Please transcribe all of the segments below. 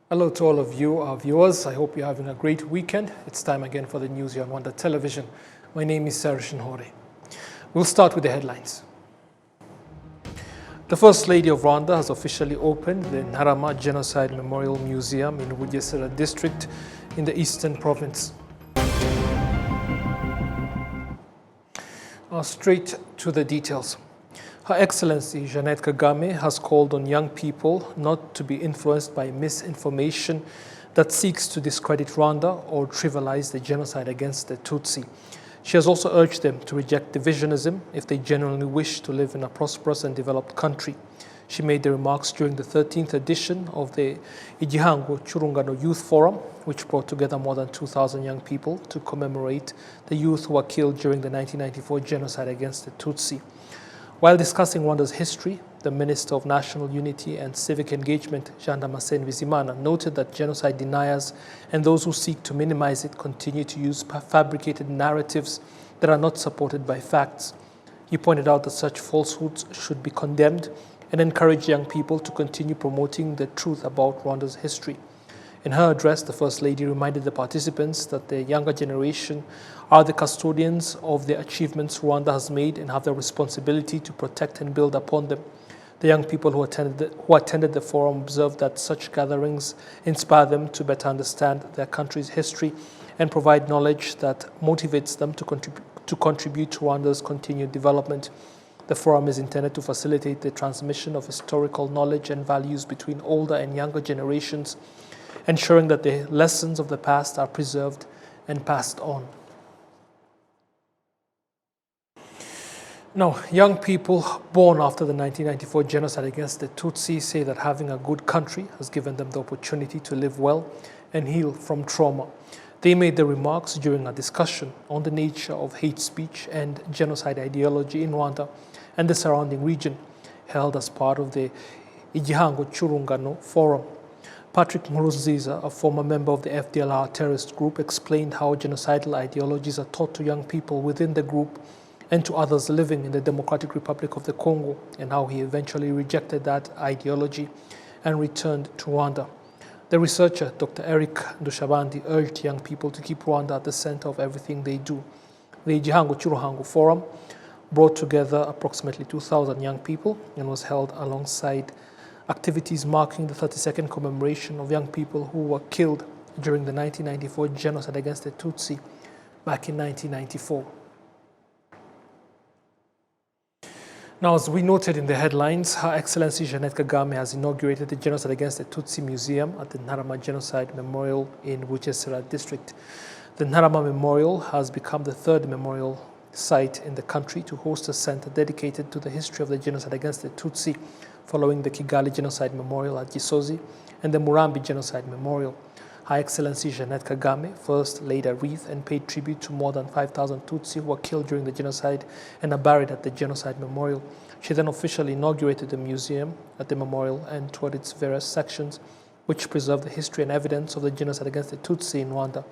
Hello to all of you, our viewers. I hope you're having a great weekend. It's time again for the news here on Rwanda Television. My name is Sarishin Hore. We'll start with the headlines. The First Lady of Rwanda has officially opened the Ntarama Genocide Memorial Museum in Bugesera district in the Eastern Province. Straight to the details. Her Excellency Jeannette Kagame has called on young people not to be influenced by misinformation that seeks to discredit Rwanda or trivialize the genocide against the Tutsi. She has also urged them to reject divisionism if they genuinely wish to live in a prosperous and developed country. She made the remarks during the 13th edition of the Igihango Churungano Youth Forum, which brought together more than 2,000 young people to commemorate the youth who were killed during the 1994 genocide against the Tutsi. While discussing Rwanda's history, the Minister of National Unity and Civic Engagement, Jean Damascene Bizimana, noted that genocide deniers and those who seek to minimize it continue to use fabricated narratives that are not supported by facts. He pointed out that such falsehoods should be condemned and encouraged young people to continue promoting the truth about Rwanda's history. In her address, the First Lady reminded the participants that the younger generation are the custodians of the achievements Rwanda has made and have the responsibility to protect and build upon them. The young people who attended the forum observed that such gatherings inspire them to better understand their country's history and provide knowledge that motivates them to contribute to Rwanda's continued development. The forum is intended to facilitate the transmission of historical knowledge and values between older and younger generations, ensuring that the lessons of the past are preserved and passed on. Now, young people born after the 1994 genocide against the Tutsi say that having a good country has given them the opportunity to live well and heal from trauma. They made the remarks during a discussion on the nature of hate speech and genocide ideology in Rwanda and the surrounding region, held as part of the Igihango Churungano Forum. Patrick Nkurunziza, a former member of the FDLR terrorist group, explained how genocidal ideologies are taught to young people within the group and to others living in the Democratic Republic of the Congo, and how he eventually rejected that ideology and returned to Rwanda. The researcher, Dr. Eric Ndushabandi, urged young people to keep Rwanda at the center of everything they do. The Igihango Churungano Forum brought together approximately 2,000 young people and was held alongside activities marking the 32nd commemoration of young people who were killed during the 1994 genocide against the Tutsi back in 1994. Now, as we noted in the headlines, Her Excellency Jeannette Kagame has inaugurated the Genocide Against the Tutsi Museum at the Ntarama Genocide Memorial in Bugesera district. The Ntarama Memorial has become the third memorial site in the country to host a center dedicated to the history of the genocide against the Tutsi, following the Kigali Genocide Memorial at Gisozi and the Murambi Genocide Memorial. Her Excellency Jeannette Kagame first laid a wreath and paid tribute to more than 5,000 Tutsi who were killed during the genocide and are buried at the Genocide Memorial. She then officially inaugurated the museum at the memorial and toured its various sections, which preserve the history and evidence of the genocide against the Tutsi in Rwanda,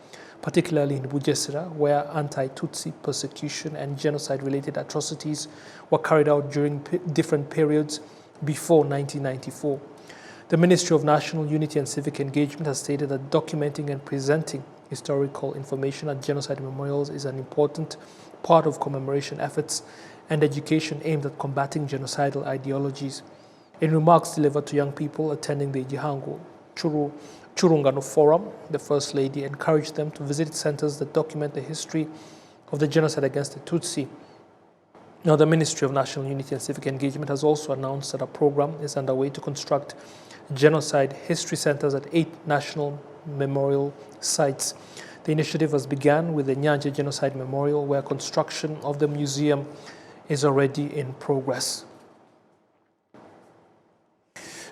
particularly in Bugesera, where anti-Tutsi persecution and genocide-related atrocities were carried out during different periods before 1994. The Ministry of National Unity and Civic Engagement has stated that documenting and presenting historical information at genocide memorials is an important part of commemoration efforts and education aimed at combating genocidal ideologies. In remarks delivered to young people attending the Igihango Churungano Forum, the First Lady encouraged them to visit centers that document the history of the genocide against the Tutsi. Now, the Ministry of National Unity and Civic Engagement has also announced that a program is underway to construct genocide history centers at 8 national memorial sites. The initiative has begun with the Nyanja Genocide Memorial, where construction of the museum is already in progress.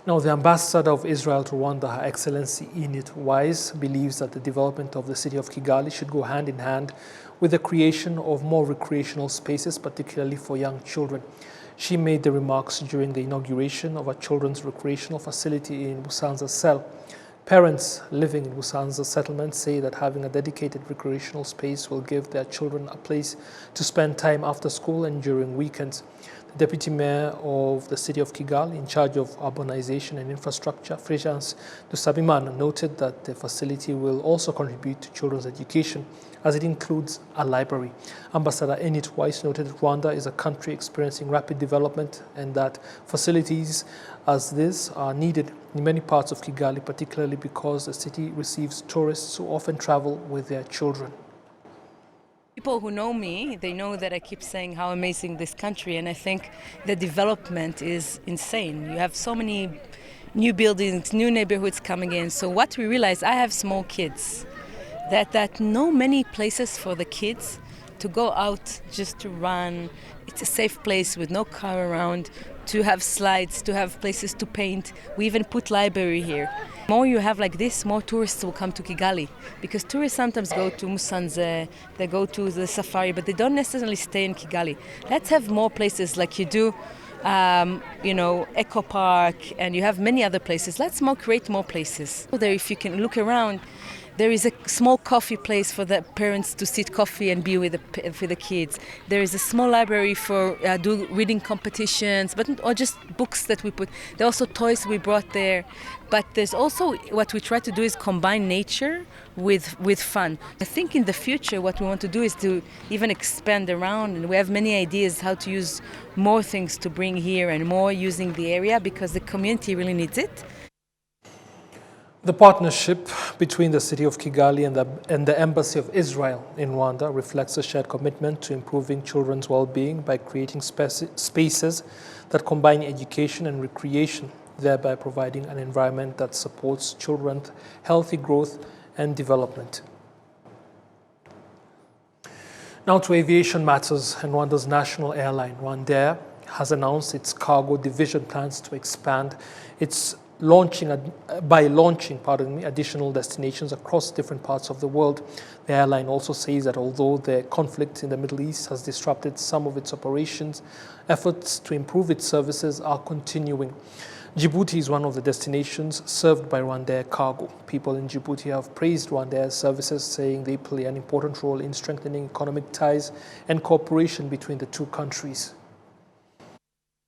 Now, the ambassador of Israel to Rwanda, Her Excellency Enid Wise, believes that the development of the city of Kigali should go hand in hand with the creation of more recreational spaces, particularly for young children. She made the remarks during the inauguration of a children's recreational facility in Busanza Cell. Parents living in Busanza settlement say that having a dedicated recreational space will give their children a place to spend time after school and during weekends. The Deputy Mayor of the city of Kigali, in charge of urbanization and infrastructure, Fulgence Dusabimana, noted that the facility will also contribute to children's education, as it includes a library. Ambassador Enit Weiss noted that Rwanda is a country experiencing rapid development and that facilities as this are needed in many parts of Kigali, particularly because the city receives tourists who often travel with their children. People who know me, they know that I keep saying how amazing this country, and I think the development is insane. You have so many new buildings, new neighborhoods coming in. So what we realize, I have small kids, that know many places for the kids to go out just to run. It's a safe place with no car around, to have slides, to have places to paint. We even put library here. More you have like this, more tourists will come to Kigali, because tourists sometimes go to Musanze, they go to the safari, but they don't necessarily stay in Kigali. Let's have more places like you do, Eco Park, and you have many other places. Let's create more places. There, if you can look around, there is a small coffee place for the parents to sit coffee and be with the kids. There is a small library for do reading competitions, or just books that we put. There are also toys we brought there. But there's also, what we try to do is combine nature with fun. I think in the future what we want to do is to even expand around, and we have many ideas how to use more things to bring here and more using the area, because the community really needs it. The partnership between the city of Kigali and the Embassy of Israel in Rwanda reflects a shared commitment to improving children's well-being by creating spaces that combine education and recreation, thereby providing an environment that supports children's healthy growth and development. Now to aviation matters, and Rwanda's national airline, RwandAir, has announced its cargo division plans to expand its launching additional destinations across different parts of the world. The airline also says that although the conflict in the Middle East has disrupted some of its operations, efforts to improve its services are continuing. Djibouti is one of the destinations served by RwandAir cargo. People in Djibouti have praised RwandAir's services, saying they play an important role in strengthening economic ties and cooperation between the two countries.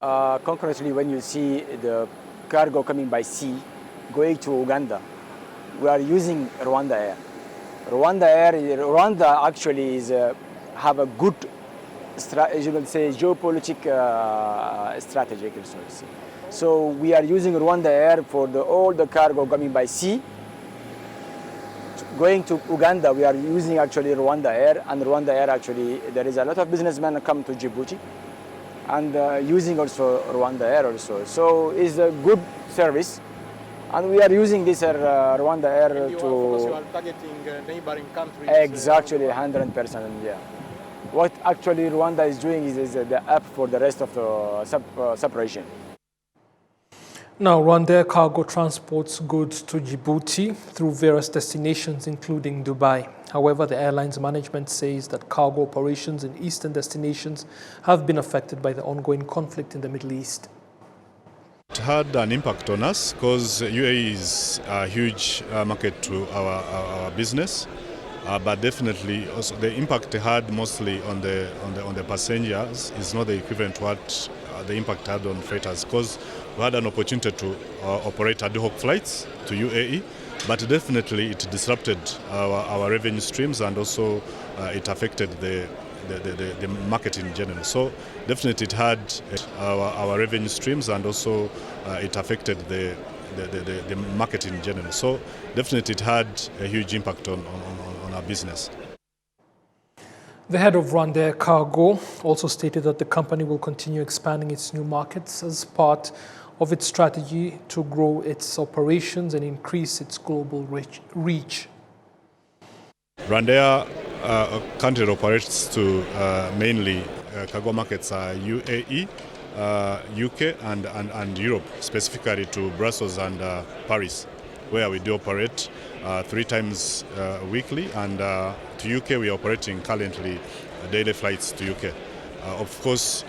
Concurrently, when you see the cargo coming by sea, going to Uganda, we are using Rwanda Air. Rwanda actually have a good, as you can say, geopolitical strategic resource. So we are using Rwanda Air for all the cargo coming by sea. Going to Uganda, we are using actually Rwanda Air, and Rwanda Air actually, there is a lot of businessmen come to Djibouti, and using also Rwanda Air also. So it's a good service, and we are using this Rwanda Air You are targeting neighboring countries. Exactly, 100%, yeah. What actually Rwanda is doing is the app for the rest of the separation. Now, RwandAir cargo transports goods to Djibouti through various destinations, including Dubai. However, the airline's management says that cargo operations in eastern destinations have been affected by the ongoing conflict in the Middle East. It had an impact on us because UAE is a huge market to our business, but definitely also the impact it had mostly on the passengers is not the equivalent to what the impact had on freighters, because we had an opportunity to operate ad hoc flights to UAE, but definitely it disrupted our revenue streams, and also it affected the market in general. So definitely it had our revenue streams, and also it affected the market in general. So definitely it had a huge impact on our business. The head of RwandAir Cargo also stated that the company will continue expanding its new markets as part of its strategy to grow its operations and increase its global reach. RwandAir currently operates to mainly cargo markets are UAE, UK and Europe, specifically to Brussels and Paris, where we do operate 3 times weekly, and to UK we are operating currently daily flights to UK. Of course,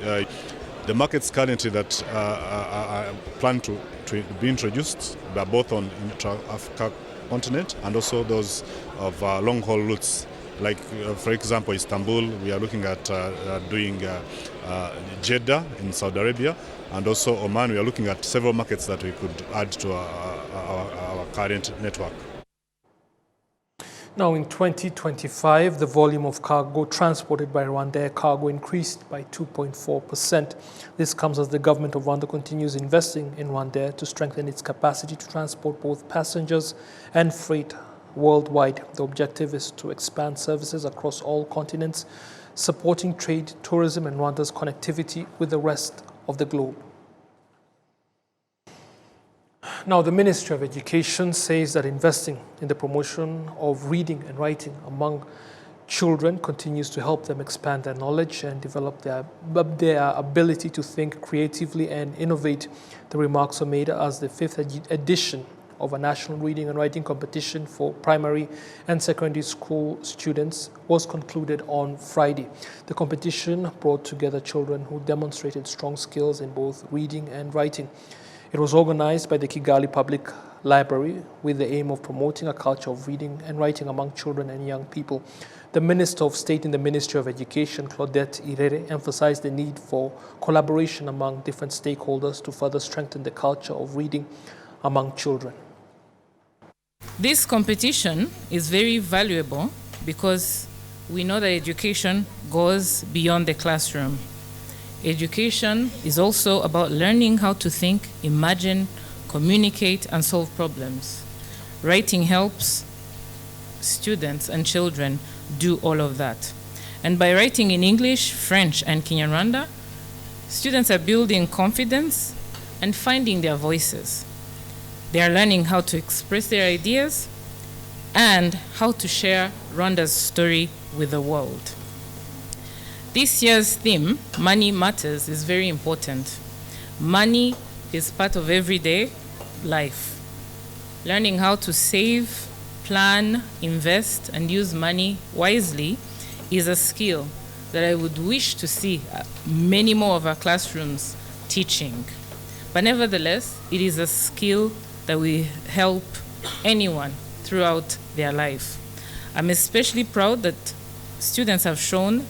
the markets currently that are planned to be introduced are both on intra-Africa continent and also those of long-haul routes like for example Istanbul, we are looking at doing Jeddah in Saudi Arabia, and also Oman. We are looking at several markets that we could add to our current network. Now, in 2025, the volume of cargo transported by Rwanda Air Cargo increased by 2.4%. This comes as the government of Rwanda continues investing in Rwanda Air to strengthen its capacity to transport both passengers and freight worldwide. The objective is to expand services across all continents, supporting trade, tourism, and Rwanda's connectivity with the rest of the globe. Now, the Ministry of Education says that investing in the promotion of reading and writing among children continues to help them expand their knowledge and develop their ability to think creatively and innovate. The remarks were made as the 5th edition of a national reading and writing competition for primary and secondary school students was concluded on Friday. The competition brought together children who demonstrated strong skills in both reading and writing. It was organized by the Kigali Public Library with the aim of promoting a culture of reading and writing among children and young people. The Minister of State in the Ministry of Education, Claudette Irere, emphasized the need for collaboration among different stakeholders to further strengthen the culture of reading among children. This competition is very valuable because we know that education goes beyond the classroom. Education is also about learning how to think, imagine, communicate, and solve problems. Writing helps students and children do all of that. And by writing in English, French, and Kinyarwanda, students are building confidence and finding their voices. They are learning how to express their ideas and how to share Rwanda's story with the world. This year's theme, Money Matters, is very important. Money is part of everyday life. Learning how to save, plan, invest, and use money wisely is a skill that I would wish to see many more of our classrooms teaching. But nevertheless, it is a skill that will help anyone throughout their life. I'm especially proud that students have shown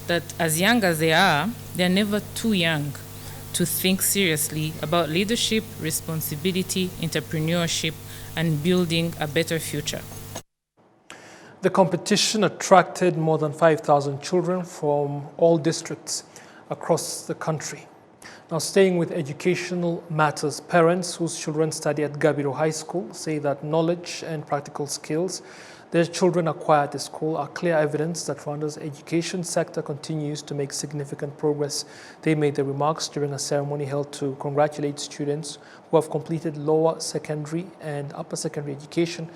that as young as they are, they're never too young to think seriously about leadership, responsibility, entrepreneurship, and building a better future. The competition attracted more than 5,000 children from all districts across the country. Now, staying with educational matters, parents whose children study at Gabiro High School say that knowledge and practical skills their children acquire at the school are clear evidence that Rwanda's education sector continues to make significant progress. They made the remarks during a ceremony held to congratulate students who have completed lower secondary and upper secondary education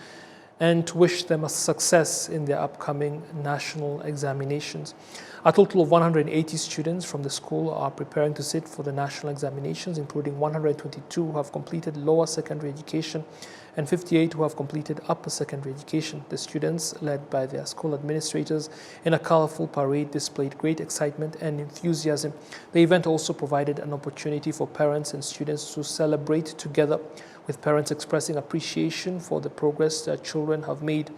and to wish them a success in their upcoming national examinations. A total of 180 students from the school are preparing to sit for the national examinations, including 122 who have completed lower secondary education and 58 who have completed upper secondary education. The students, led by their school administrators in a colorful parade, displayed great excitement and enthusiasm. The event also provided an opportunity for parents and students to celebrate together, with parents expressing appreciation for the progress their children have made.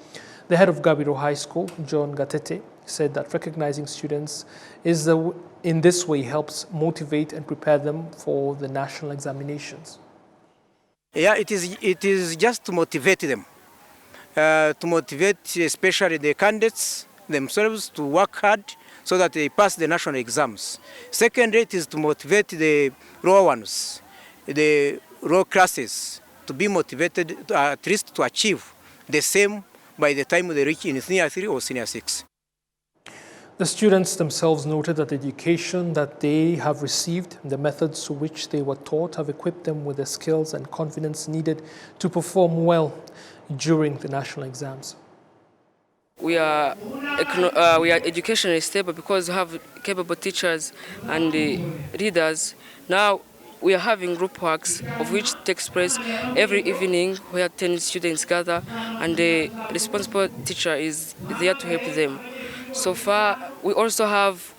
The head of Gabiro High School, John Gatete, said that recognizing students in this way helps motivate and prepare them for the national examinations. Yeah, it is just to motivate them, to motivate especially the candidates themselves to work hard so that they pass the national exams. Secondly, it is to motivate the raw ones, the raw classes, to be motivated at least to achieve the same by the time they reach in senior 3 or senior 6. The students themselves noted that the education that they have received and the methods to which they were taught have equipped them with the skills and confidence needed to perform well during the national exams. We are educationally stable because we have capable teachers and leaders. Now we are having group works of which takes place every evening where 10 students gather and the responsible teacher is there to help them. So far, we also have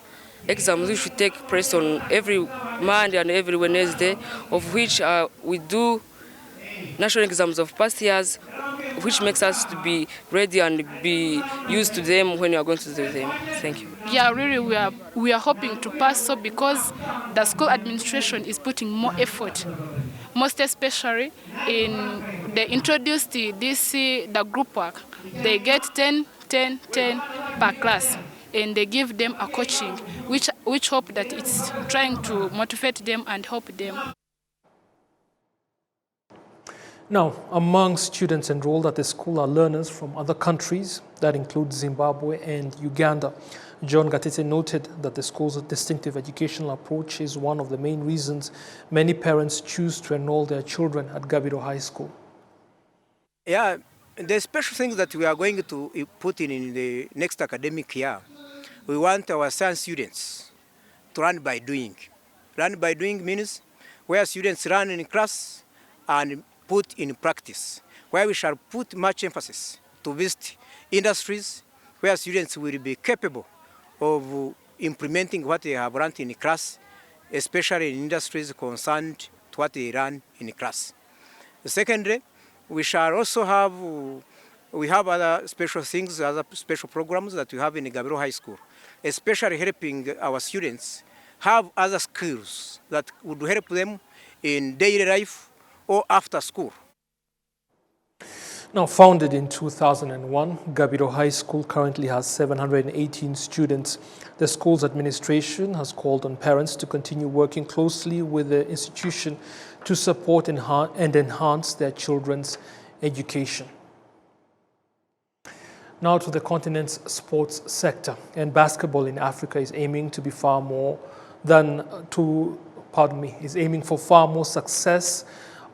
exams which will take place on every Monday and every Wednesday, of which we do national exams of past years, which makes us to be ready and be used to them when we are going to do them. Thank you. Yeah, really, we are hoping to pass, so because the school administration is putting more effort, most especially they introduced the group work. They get 10 per class, and they give them a coaching, which hope that it's trying to motivate them and help them. Now, among students enrolled at the school are learners from other countries, that include Zimbabwe and Uganda. John Gatete noted that the school's distinctive educational approach is one of the main reasons many parents choose to enroll their children at Gabiro High School. Yeah, the special things that we are going to put in the next academic year, we want our science students to learn by doing. Learn by doing means where students learn in class and put in practice, where we shall put much emphasis to visit industries where students will be capable of implementing what they have learned in class, especially in industries concerned to what they learn in class. Secondly, we shall also have other special things, other special programs that we have in Gabiro High School, especially helping our students have other skills that would help them in daily life or after school. Now, founded in 2001, Gabiro High School currently has 718 students. The school's administration has called on parents to continue working closely with the institution to support and enhance their children's education. Now to the continent's sports sector. And basketball in Africa is aiming to be is aiming for far more success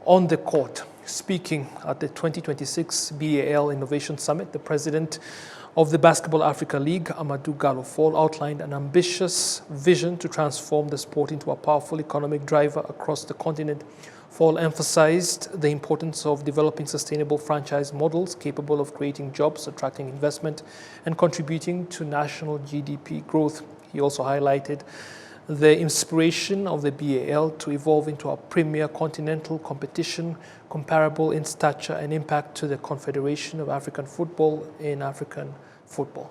on the court. Speaking at the 2026 BAL Innovation Summit, the president of the Basketball Africa League, Amadou Gallo Fall, outlined an ambitious vision to transform the sport into a powerful economic driver across the continent. Fall emphasized the importance of developing sustainable franchise models capable of creating jobs, attracting investment, and contributing to national GDP growth. He also highlighted the inspiration of the BAL to evolve into a premier continental competition comparable in stature and impact to the Confederation of African Football in African football.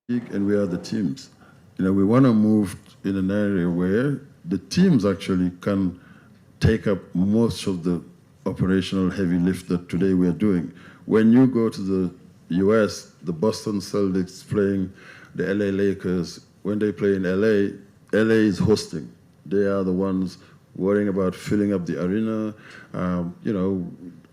And we are the teams. We want to move in an area where the teams actually can take up most of the operational heavy lift that today we are doing. When you go to the US, the Boston Celtics playing the LA Lakers, when they play in LA, LA is hosting. They are the ones worrying about filling up the arena,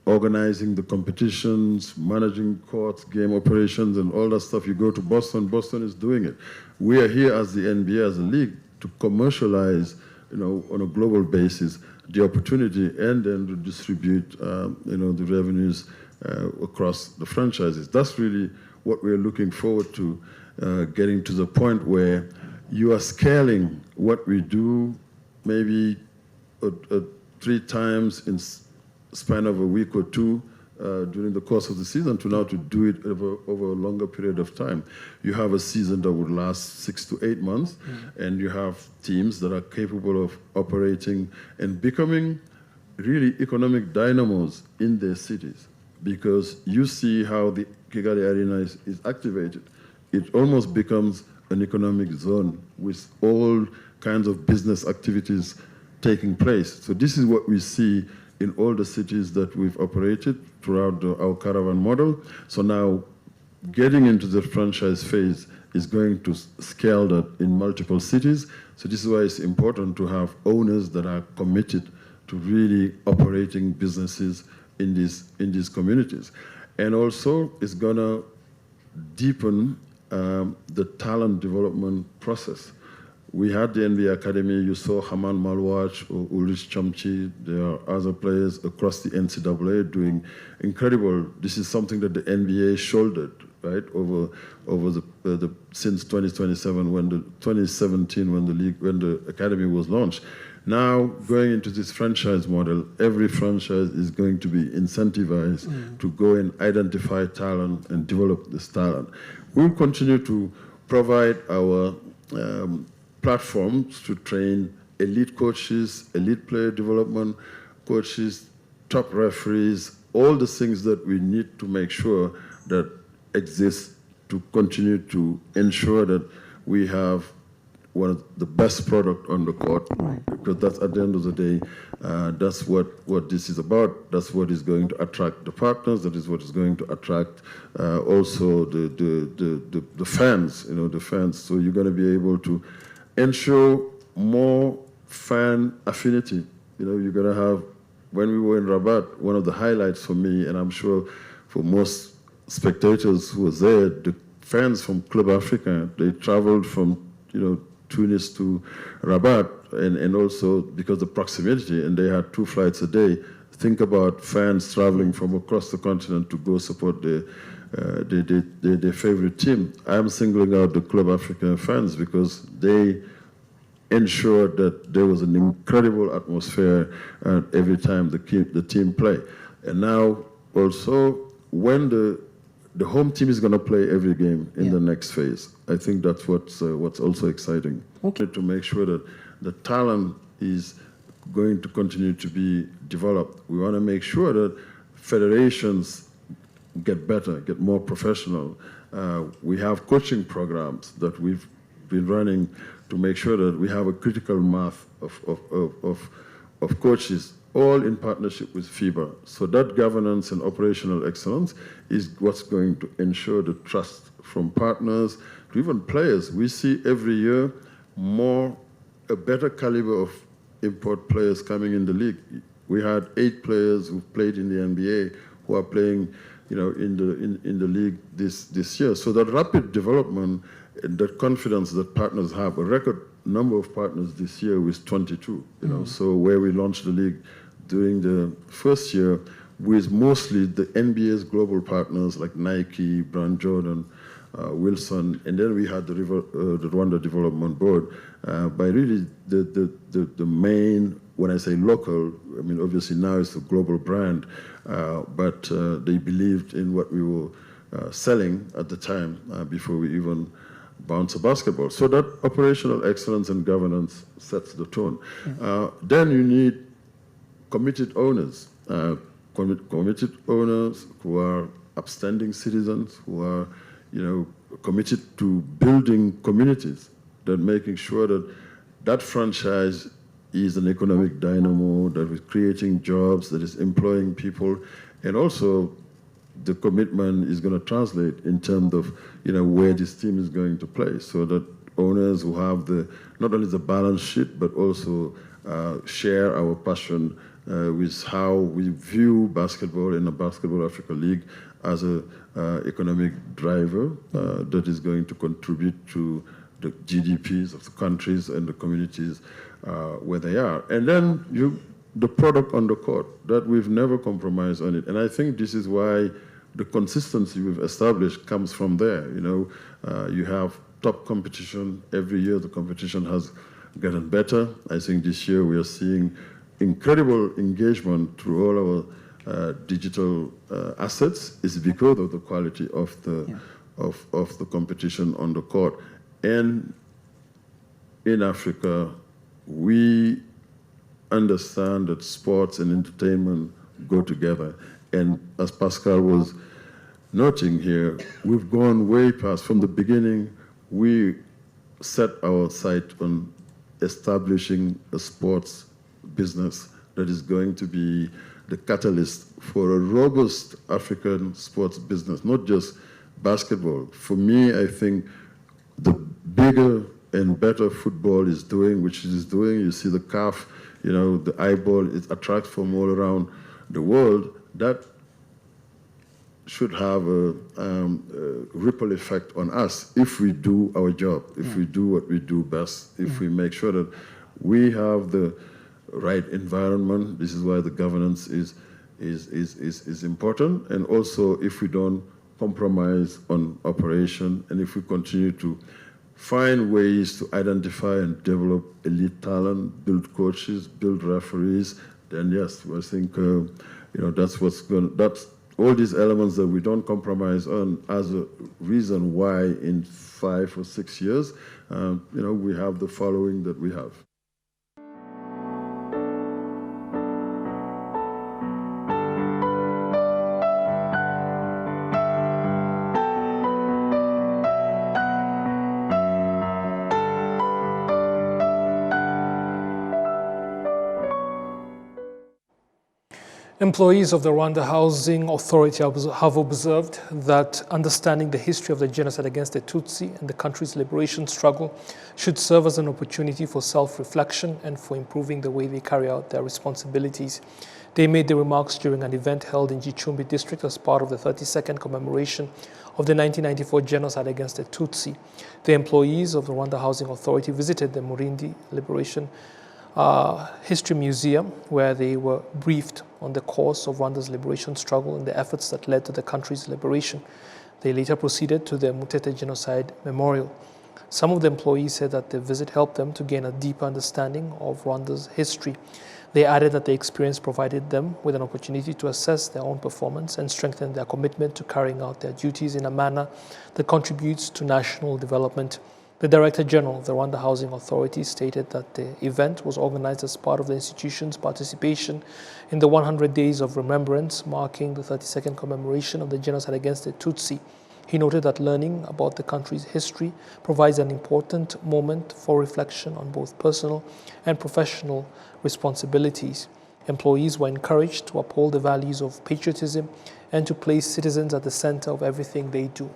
organizing the competitions, managing courts, game operations, and all that stuff. You go to Boston, Boston is doing it. We are here as the NBA, as a league, to commercialize, on a global basis, the opportunity and then to distribute, the revenues across the franchises. That's really what we're looking forward to, getting to the point where you are scaling what we do maybe 3 times in span of a week or 2 during the course of the season to now to do it over a longer period of time. You have a season that would last 6 to 8 months, and you have teams that are capable of operating and becoming really economic dynamos in their cities, because you see how the Kigali Arena is activated. It almost becomes an economic zone with all kinds of business activities taking place. So this is what we see in all the cities that we've operated throughout our caravan model. So now getting into the franchise phase is going to scale that in multiple cities. So this is why it's important to have owners that are committed to really operating businesses in these communities. And also it's gonna deepen the talent development process. We had the NBA Academy. You saw Haman Malwach or Ulrich Chamchi. There are other players across the NCAA doing incredible. This is something that the NBA shouldered, right, over since 2017 when the academy was launched. Now going into this franchise model, every franchise is going to be incentivized to go and identify talent and develop this talent. We'll continue to provide our platforms to train elite coaches, elite player development coaches, top referees, all the things that we need to make sure that exist to continue to ensure that we have one of the best product on the court, because that's at the end of the day, that's what this is about. That's what is going to attract the partners. That is what is going to attract also the fans. The fans. So you're going to be able to ensure more fan affinity. You're going to have. When we were in Rabat, one of the highlights for me, and I'm sure for most spectators who were there, the fans from Club Africa, they traveled from Tunis to Rabat, and also because of proximity, and they had 2 flights a day. Think about fans traveling from across the continent to go support their favorite team. I'm singling out the Club Africa fans because they ensured that there was an incredible atmosphere every time the team play. And now also when the home team is going to play every game in the next phase. I think that's what's also exciting. Okay. To make sure that the talent is going to continue to be developed. We want to make sure that federations get better, get more professional. We have coaching programs that we've been running to make sure that we have a critical mass of coaches, all in partnership with FIBA. So that governance and operational excellence is what's going to ensure the trust from partners to even players. We see every year a better caliber of import players coming in the league. We had 8 players who played in the NBA who are playing, in the league this year. So that rapid development and that confidence that partners have, a record number of partners this year was 22. So where we launched the league during the first year with mostly the NBA's global partners like Nike, Brand Jordan, Wilson, and then we had the Rwanda Development Board. By really the main, when I say local, I mean obviously now it's a global brand, but they believed in what we were selling at the time before we even bounce a basketball. So that operational excellence and governance sets the tone. Then you need committed owners, committed owners who are upstanding citizens, who are committed to building communities, that making sure that franchise is an economic dynamo, that is creating jobs, that is employing people, and also the commitment is going to translate in terms of where this team is going to play, so that owners who have not only the balance sheet but also share our passion with how we view basketball in the Basketball Africa League as a economic driver that is going to contribute to the GDPs of the countries and the communities where they are. And then the product on the court, that we've never compromised on it. And I think this is why the consistency we've established comes from there. You have top competition. Every year the competition has gotten better. I think this year we are seeing incredible engagement through all our digital assets. Is because of the quality of the competition on the court. And in Africa, we understand that sports and entertainment go together. And as Pascal was noting here, we've gone way past. From the beginning, we set our sight on establishing a sports business that is going to be the catalyst for a robust African sports business, not just basketball. For me, I think the bigger and better football is doing, which it is doing, you see the CAF, the eyeball, it attracts from all around the world, that should have a ripple effect on us if we do our job, if we do what we do best, if we make sure that we have the right environment. This is why the governance is important, and also if we don't compromise on operation, and if we continue to find ways to identify and develop elite talent, build coaches, build referees, then yes, I think that's all these elements that we don't compromise on as a reason why in 5 or 6 years, we have the following that we have. Employees of the Rwanda Housing Authority have observed that understanding the history of the genocide against the Tutsi and the country's liberation struggle should serve as an opportunity for self-reflection and for improving the way they carry out their responsibilities. They made the remarks during an event held in Gicumbi district as part of the 32nd commemoration of the 1994 genocide against the Tutsi. The employees of the Rwanda Housing Authority visited the Murindi Liberation History Museum, where they were briefed on the course of Rwanda's liberation struggle and the efforts that led to the country's liberation. They later proceeded to the Mutete Genocide Memorial. Some of the employees said that the visit helped them to gain a deeper understanding of Rwanda's history. They added that the experience provided them with an opportunity to assess their own performance and strengthen their commitment to carrying out their duties in a manner that contributes to national development. The Director General of the Rwanda Housing Authority stated that the event was organized as part of the institution's participation in the 100 Days of Remembrance, marking the 32nd commemoration of the genocide against the Tutsi. He noted that learning about the country's history provides an important moment for reflection on both personal and professional responsibilities. Employees were encouraged to uphold the values of patriotism and to place citizens at the center of everything they do.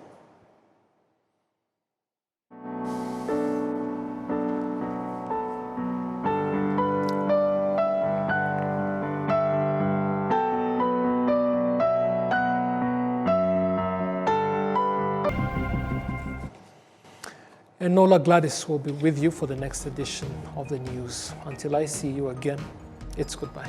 Enola Gladys will be with you for the next edition of the news. Until I see you again, it's goodbye.